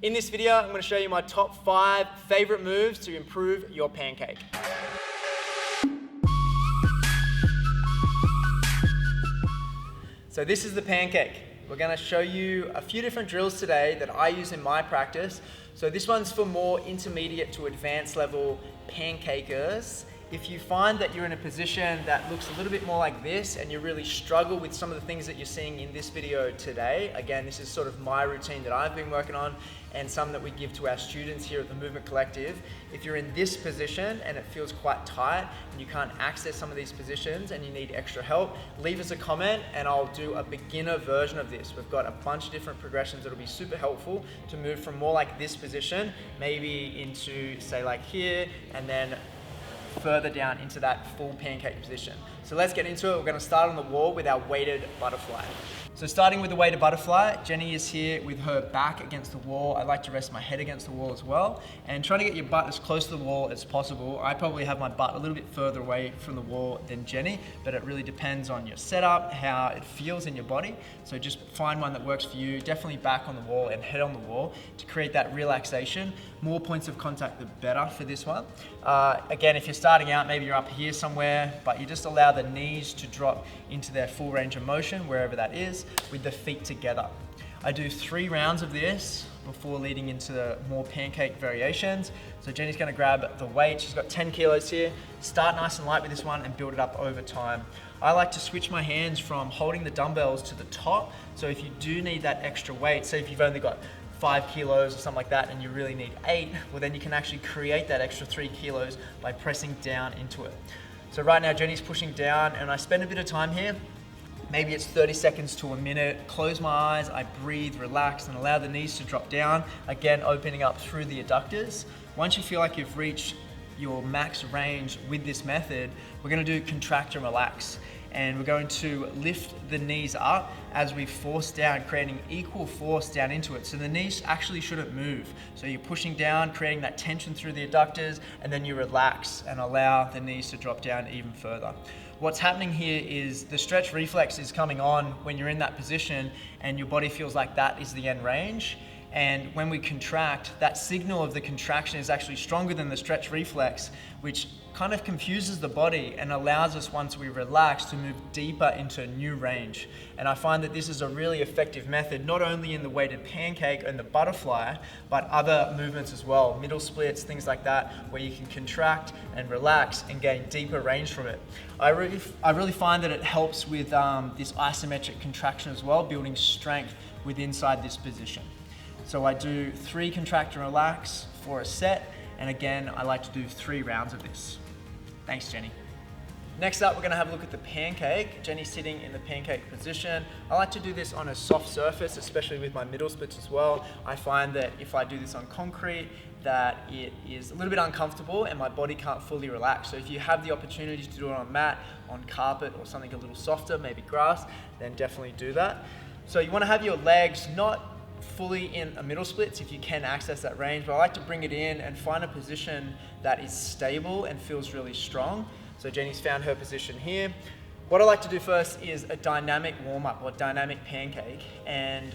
In this video, I'm going to show you my top 5 favorite moves to improve your pancake. So this is the pancake. We're going to show you a few different drills today that I use in my practice. So this one's for more intermediate to advanced level pancakers. If you find that you're in a position that looks a little bit more like this and you really struggle with some of the things that you're seeing in this video today, again, this is sort of my routine that I've been working on and some that we give to our students here at the Movement Collective. If you're in this position and it feels quite tight and you can't access some of these positions and you need extra help, leave us a comment and I'll do a beginner version of this. We've got a bunch of different progressions that'll be super helpful to move from more like this position, maybe into say like here, and then further down into that full pancake position. So let's get into it. We're going to start on the wall with our weighted butterfly. So starting with the weighted butterfly, Jenny is here with her back against the wall. I like to rest my head against the wall as well. And trying to get your butt as close to the wall as possible. I probably have my butt a little bit further away from the wall than Jenny, but it really depends on your setup, how it feels in your body. So just find one that works for you. Definitely back on the wall and head on the wall to create that relaxation. More points of contact, the better for this one. Again, if you're starting out, maybe you're up here somewhere, but you just allow the knees to drop into their full range of motion, wherever that is, with the feet together. I do 3 rounds of this before leading into the more pancake variations. So Jenny's gonna grab the weight. She's got 10 kilos here. Start nice and light with this one and build it up over time. I like to switch my hands from holding the dumbbells to the top. So if you do need that extra weight, say if you've only got 5 kilos or something like that and you really need 8, well then you can actually create that extra 3 kilos by pressing down into it. So right now Jenny's pushing down and I spend a bit of time here. Maybe it's 30 seconds to a minute. Close my eyes, I breathe, relax, and allow the knees to drop down. Again, opening up through the adductors. Once you feel like you've reached your max range with this method, we're gonna do contract and relax. And we're going to lift the knees up as we force down, creating equal force down into it. So the knees actually shouldn't move. So you're pushing down, creating that tension through the adductors, and then you relax and allow the knees to drop down even further. What's happening here is the stretch reflex is coming on when you're in that position and your body feels like that is the end range. And when we contract, that signal of the contraction is actually stronger than the stretch reflex, which kind of confuses the body and allows us, once we relax, to move deeper into a new range. And I find that this is a really effective method, not only in the weighted pancake and the butterfly, but other movements as well, middle splits, things like that, where you can contract and relax and gain deeper range from it. I really find that it helps with this isometric contraction as well, building strength inside this position. So I do 3 contract and relax for a set, and again, I like to do 3 rounds of this. Thanks, Jenny. Next up, we're gonna have a look at the pancake. Jenny's sitting in the pancake position. I like to do this on a soft surface, especially with my middle splits as well. I find that if I do this on concrete, that it is a little bit uncomfortable and my body can't fully relax. So if you have the opportunity to do it on mat, on carpet, or something a little softer, maybe grass, then definitely do that. So you wanna have your legs not fully in a middle splits if you can access that range, but I like to bring it in and find a position that is stable and feels really strong. So Jenny's found her position here. What I like to do first is a dynamic warm-up or dynamic pancake, and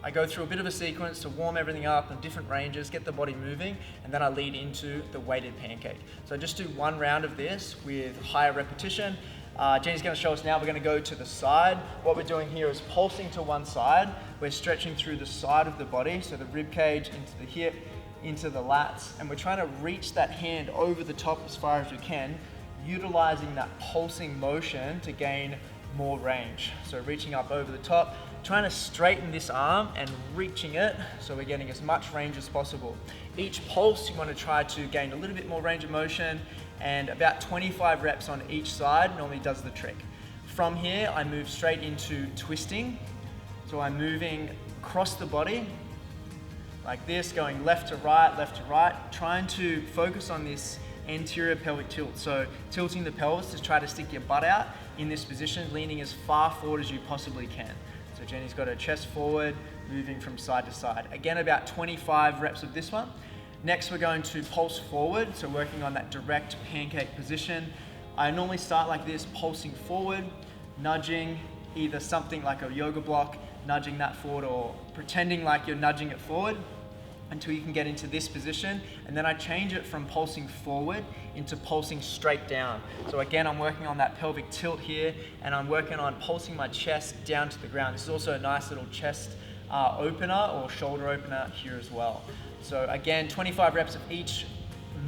I go through a bit of a sequence to warm everything up in different ranges, get the body moving, and then I lead into the weighted pancake. So I just do 1 round of this with higher repetition. Jenny's going to show us now. We're going to go to the side. What we're doing here is pulsing to one side. We're stretching through the side of the body, so the rib cage into the hip, into the lats, and we're trying to reach that hand over the top as far as we can, utilizing that pulsing motion to gain more range. So reaching up over the top, trying to straighten this arm and reaching it so we're getting as much range as possible. Each pulse you want to try to gain a little bit more range of motion, and about 25 reps on each side normally does the trick. From here I move straight into twisting. So I'm moving across the body like this, going left to right, trying to focus on this anterior pelvic tilt. So tilting the pelvis to try to stick your butt out in this position, leaning as far forward as you possibly can. So Jenny's got her chest forward, moving from side to side. Again, about 25 reps of this one. Next, we're going to pulse forward, so working on that direct pancake position. I normally start like this, pulsing forward, nudging either something like a yoga block, nudging that forward, or pretending like you're nudging it forward. until you can get into this position, and then I change it from pulsing forward into pulsing straight down. So again, I'm working on that pelvic tilt here, and I'm working on pulsing my chest down to the ground. This is also a nice little chest opener or shoulder opener here as well. So again, 25 reps of each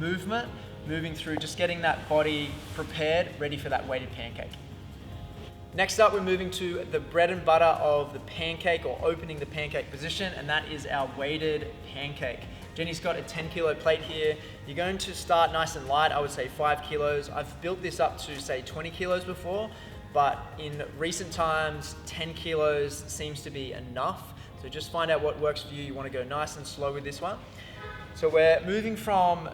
movement, moving through, just getting that body prepared, ready for that weighted pancake. Next up, we're moving to the bread and butter of the pancake, or opening the pancake position, and that is our weighted pancake. Jenny's got a 10 kilo plate here. You're going to start nice and light, I would say 5 kilos. I've built this up to say 20 kilos before, but in recent times, 10 kilos seems to be enough. So just find out what works for you. You want to go nice and slow with this one. So we're moving from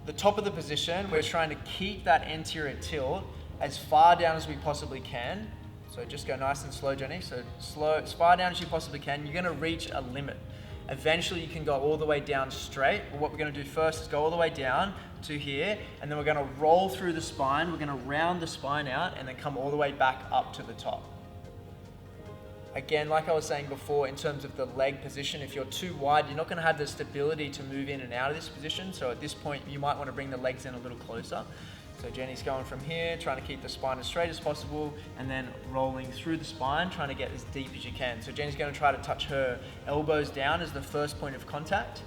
the top of the position. We're trying to keep that anterior tilt as far down as we possibly can. So just go nice and slow, Jenny. So slow, as far down as you possibly can. You're going to reach a limit. Eventually you can go all the way down straight. But what we're going to do first is go all the way down to here, and then we're going to roll through the spine. We're going to round the spine out and then come all the way back up to the top. Again, like I was saying before, in terms of the leg position, if you're too wide, you're not going to have the stability to move in and out of this position. So at this point, you might want to bring the legs in a little closer. So Jenny's going from here, trying to keep the spine as straight as possible, and then rolling through the spine, trying to get as deep as you can. So Jenny's going to try to touch her elbows down as the first point of contact.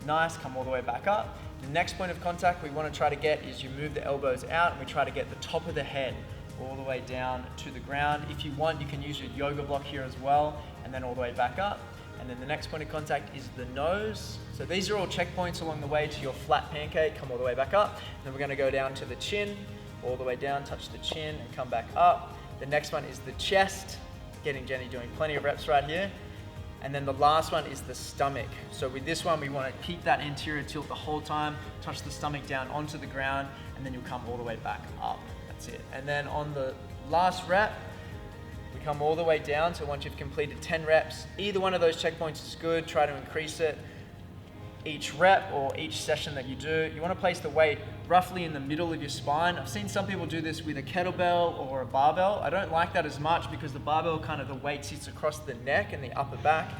Nice, come all the way back up. The next point of contact we want to try to get is you move the elbows out, and we try to get the top of the head all the way down to the ground. If you want, you can use your yoga block here as well, and then all the way back up. And then the next point of contact is the nose. So these are all checkpoints along the way to your flat pancake. Come all the way back up. Then we're going to go down to the chin, all the way down, touch the chin, and come back up. The next one is the chest, getting Jenny doing plenty of reps right here. And then the last one is the stomach. So with this one, we want to keep that anterior tilt the whole time, touch the stomach down onto the ground, and then you'll come all the way back up. That's it. And then on the last rep, we come all the way down. So once you've completed 10 reps, either one of those checkpoints is good. Try to increase it each rep or each session that you do. You want to place the weight roughly in the middle of your spine. I've seen some people do this with a kettlebell or a barbell. I don't like that as much because the barbell the weight sits across the neck and the upper back.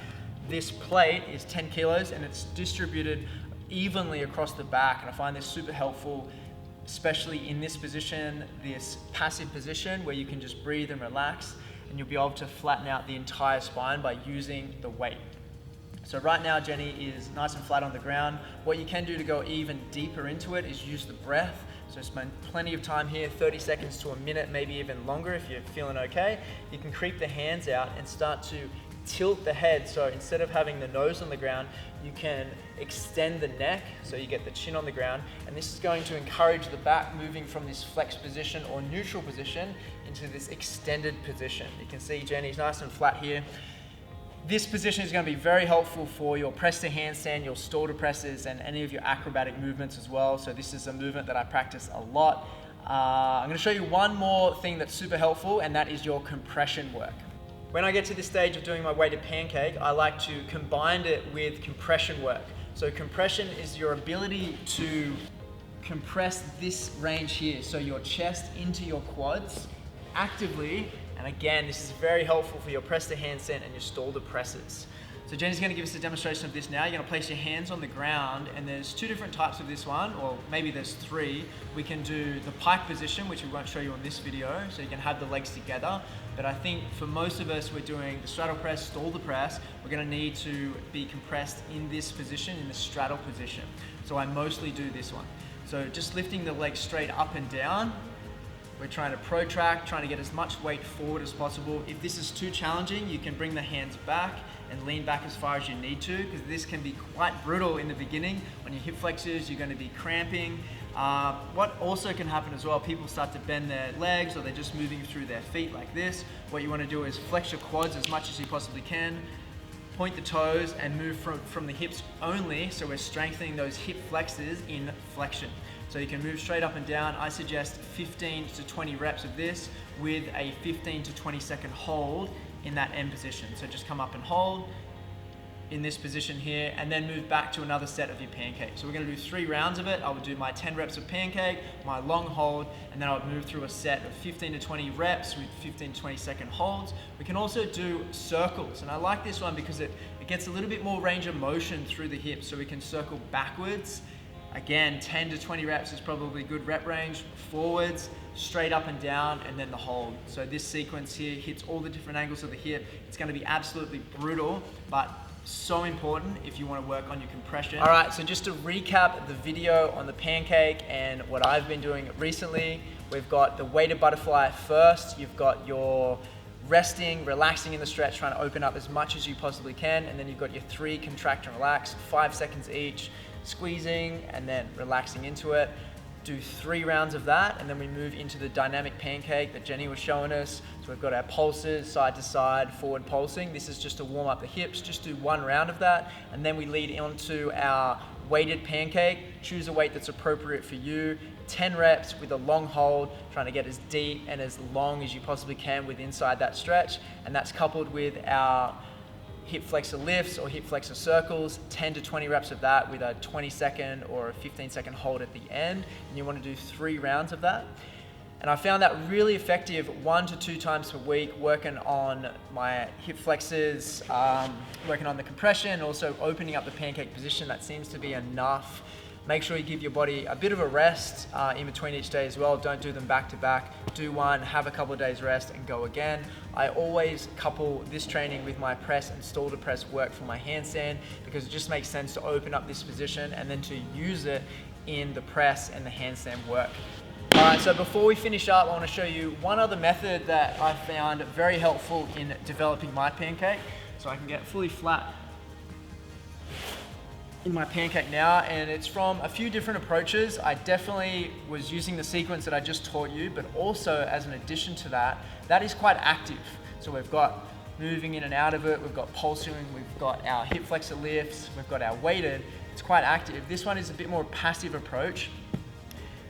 This plate is 10 kilos and it's distributed evenly across the back, and I find this super helpful, especially in this position, this passive position where you can just breathe and relax, and you'll be able to flatten out the entire spine by using the weight. So right now, Jenny is nice and flat on the ground. What you can do to go even deeper into it is use the breath. So spend plenty of time here, 30 seconds to a minute, maybe even longer if you're feeling okay. You can creep the hands out and start to tilt the head. So instead of having the nose on the ground, you can extend the neck so you get the chin on the ground. And this is going to encourage the back moving from this flex position or neutral position into this extended position. You can see Jenny's nice and flat here. This position is going to be very helpful for your press to handstand, your stall to presses, and any of your acrobatic movements as well. So this is a movement that I practice a lot. I'm going to show you one more thing that's super helpful, and that is your compression work. When I get to this stage of doing my weighted pancake, I like to combine it with compression work. So compression is your ability to compress this range here, so your chest into your quads actively. And again, this is very helpful for your press to handstand and your stall to presses. So Jenny's going to give us a demonstration of this now. You're going to place your hands on the ground, and there's two different types of this one, or maybe there's three. We can do the pike position, which we won't show you on this video, so you can have the legs together. But I think for most of us, we're doing the straddle press, stall to press. We're going to need to be compressed in this position, in the straddle position. So I mostly do this one. So just lifting the legs straight up and down. We're trying to protract, trying to get as much weight forward as possible. If this is too challenging, you can bring the hands back and lean back as far as you need to, because this can be quite brutal in the beginning. When your hip flexors, you're going to be cramping. What also can happen as well, people start to bend their legs, or they're just moving through their feet like this. What you want to do is flex your quads as much as you possibly can, point the toes, and move from the hips only, so we're strengthening those hip flexors in flexion. So you can move straight up and down. I suggest 15 to 20 reps of this with a 15 to 20 second hold in that end position. So just come up and hold in this position here, and then move back to another set of your pancake. So we're going to do 3 rounds of it. I would do my 10 reps of pancake, my long hold, and then I would move through a set of 15 to 20 reps with 15 to 20 second holds. We can also do circles, and I like this one because it it gets a little bit more range of motion through the hips, so we can circle backwards. Again, 10 to 20 reps is probably good rep range. Forwards, straight up and down, and then the hold. So this sequence here hits all the different angles of the hip. It's gonna be absolutely brutal, but so important if you want to work on your compression. All right, so just to recap the video on the pancake and what I've been doing recently, we've got the weighted butterfly first. You've got your resting, relaxing in the stretch, trying to open up as much as you possibly can, and then you've got your 3 contract and relax, 5 seconds each, squeezing and then relaxing into it. Do 3 rounds of that, and then we move into the dynamic pancake that Jenny was showing us. So we've got our pulses, side to side, forward pulsing. This is just to warm up the hips. Just do 1 round of that, and then we lead into our weighted pancake. Choose a weight that's appropriate for you. 10 reps with a long hold, trying to get as deep and as long as you possibly can with inside that stretch. And that's coupled with our hip flexor lifts or hip flexor circles, 10 to 20 reps of that with a 20-second or a 15-second hold at the end. And you want to do 3 rounds of that. And I found that really effective 1 to 2 times per week, working on my hip flexors, working on the compression, also opening up the pancake position. That seems to be enough. Make sure you give your body a bit of a rest in between each day as well. Don't do them back to back. Do one, have a couple of days rest, and go again. I always couple this training with my press and stall to press work for my handstand, because it just makes sense to open up this position and then to use it in the press and the handstand work. All right, so before we finish up, I want to show you one other method that I found very helpful in developing my pancake. So I can get fully flat in my pancake now, and it's from a few different approaches. I definitely was using the sequence that I just taught you, but also as an addition to that, that is quite active. So we've got moving in and out of it, we've got pulsing, we've got our hip flexor lifts, we've got our weighted. It's quite active. This one is a bit more passive approach,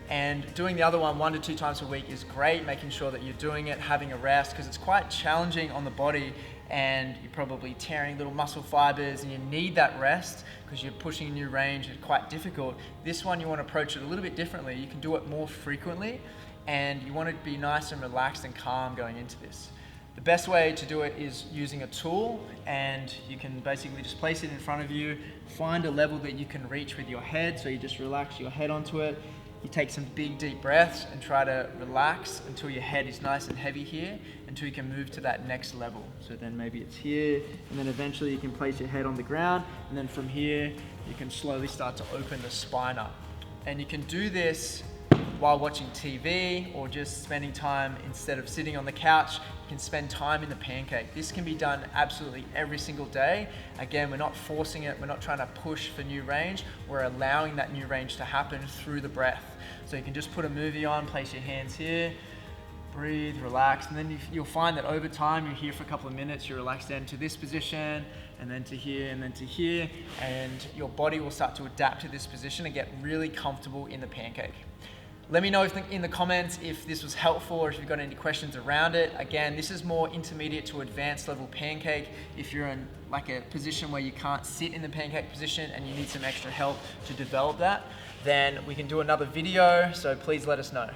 and doing the other one 1 to 2 times a week is great, making sure that you're doing it, having a rest, because it's quite challenging on the body, and you're probably tearing little muscle fibers, and you need that rest because you're pushing a new range. It's quite difficult. This one, you want to approach it a little bit differently. You can do it more frequently, and you want to be nice and relaxed and calm going into this. The best way to do it is using a tool, and you can basically just place it in front of you, find a level that you can reach with your head, so you just relax your head onto it. You take some big deep breaths and try to relax until your head is nice and heavy here, until you can move to that next level. So then maybe it's here, and then eventually you can place your head on the ground, and then from here you can slowly start to open the spine up. And you can do this while watching TV, or just spending time, instead of sitting on the couch, you can spend time in the pancake. This can be done absolutely every single day. Again, we're not forcing it, we're not trying to push for new range, we're allowing that new range to happen through the breath. So you can just put a movie on, place your hands here, breathe, relax, and then you'll find that over time, you're here for a couple of minutes, you relax down to this position, and then to here, and then to here, and your body will start to adapt to this position and get really comfortable in the pancake. Let me know in the comments if this was helpful, or if you've got any questions around it. Again, this is more intermediate to advanced level pancake. If you're in like a position where you can't sit in the pancake position and you need some extra help to develop that, then we can do another video, so please let us know.